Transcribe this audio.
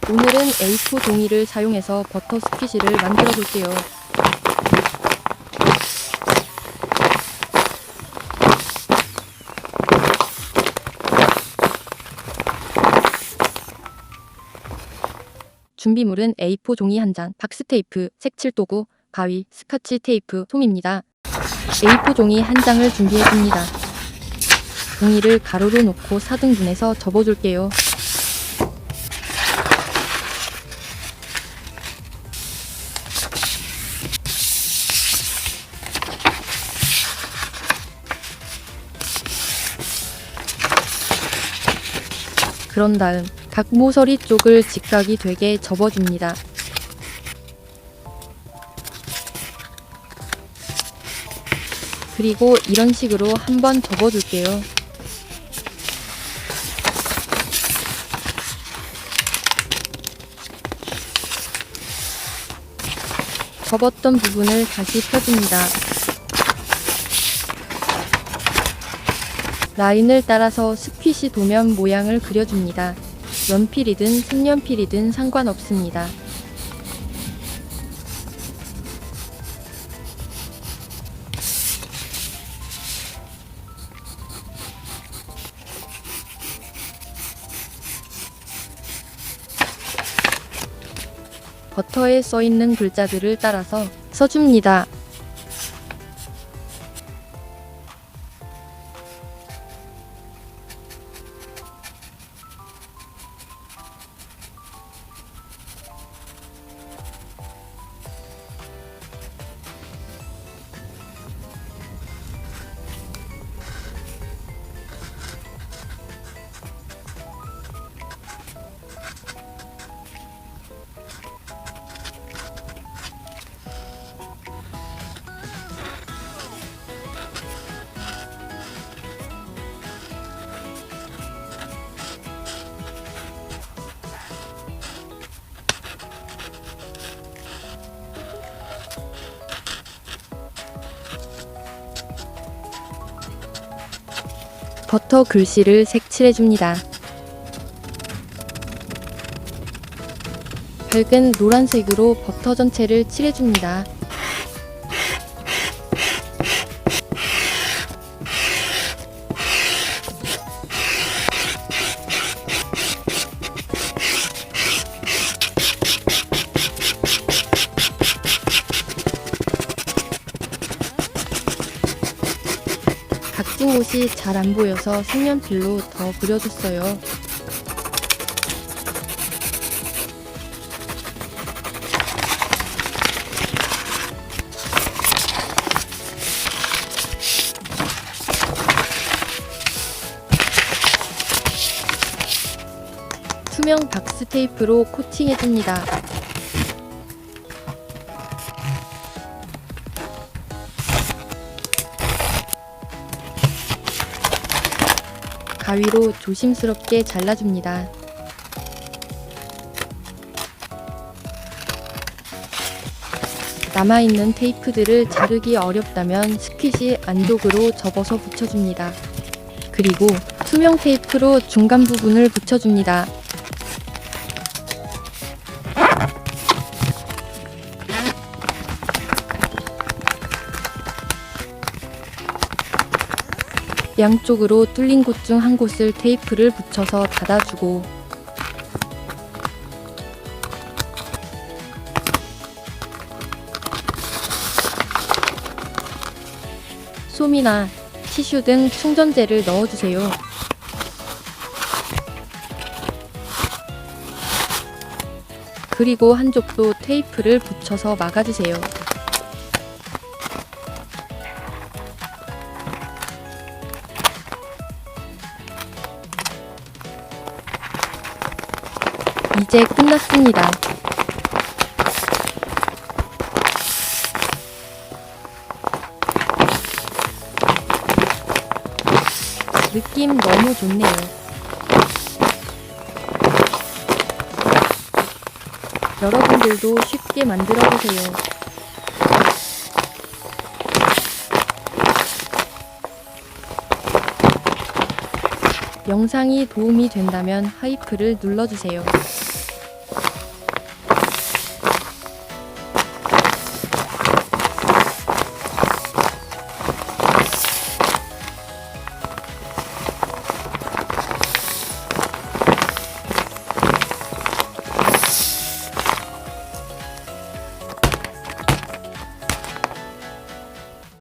오늘은 A4 종이를 사용해서 버터 스퀴시를 만들어 볼게요. 준비물은 A4 종이 1장, 박스 테이프, 색칠 도구, 가위, 스카치 테이프, 솜입니다. A4 종이 1장을 준비해줍니다. 종이를 가로로 놓고 4등분해서 접어줄게요. 그런 다음 각 모서리 쪽을 직각이 되게 접어줍니다. 그리고 이런 식으로 한번 접어줄게요. 접었던 부분을 다시 펴줍니다. 라인을 따라서 스퀴시 도면 모양을 그려줍니다. 연필이든 색연필이든 상관없습니다. 버터에 써있는 글자들을 따라서 써줍니다. 버터 글씨를 색칠해줍니다. 밝은 노란색으로 버터 전체를 칠해줍니다. 각진 곳이 잘 안 보여서 색연필로 더 그려줬어요. 투명 박스 테이프로 코팅해줍니다. 가위로 조심스럽게 잘라줍니다. 남아있는 테이프들을 자르기 어렵다면 스퀴시 안쪽으로 접어서 붙여줍니다. 그리고 투명 테이프로 중간 부분을 붙여줍니다. 양쪽으로 뚫린 곳 중 한 곳을 테이프를 붙여서 닫아주고 솜이나 티슈 등 충전재를 넣어주세요. 그리고 한쪽도 테이프를 붙여서 막아주세요. 이제 끝났습니다. 느낌 너무 좋네요. 여러분들도 쉽게 만들어보세요. 영상이 도움이 된다면 하이프를 눌러주세요.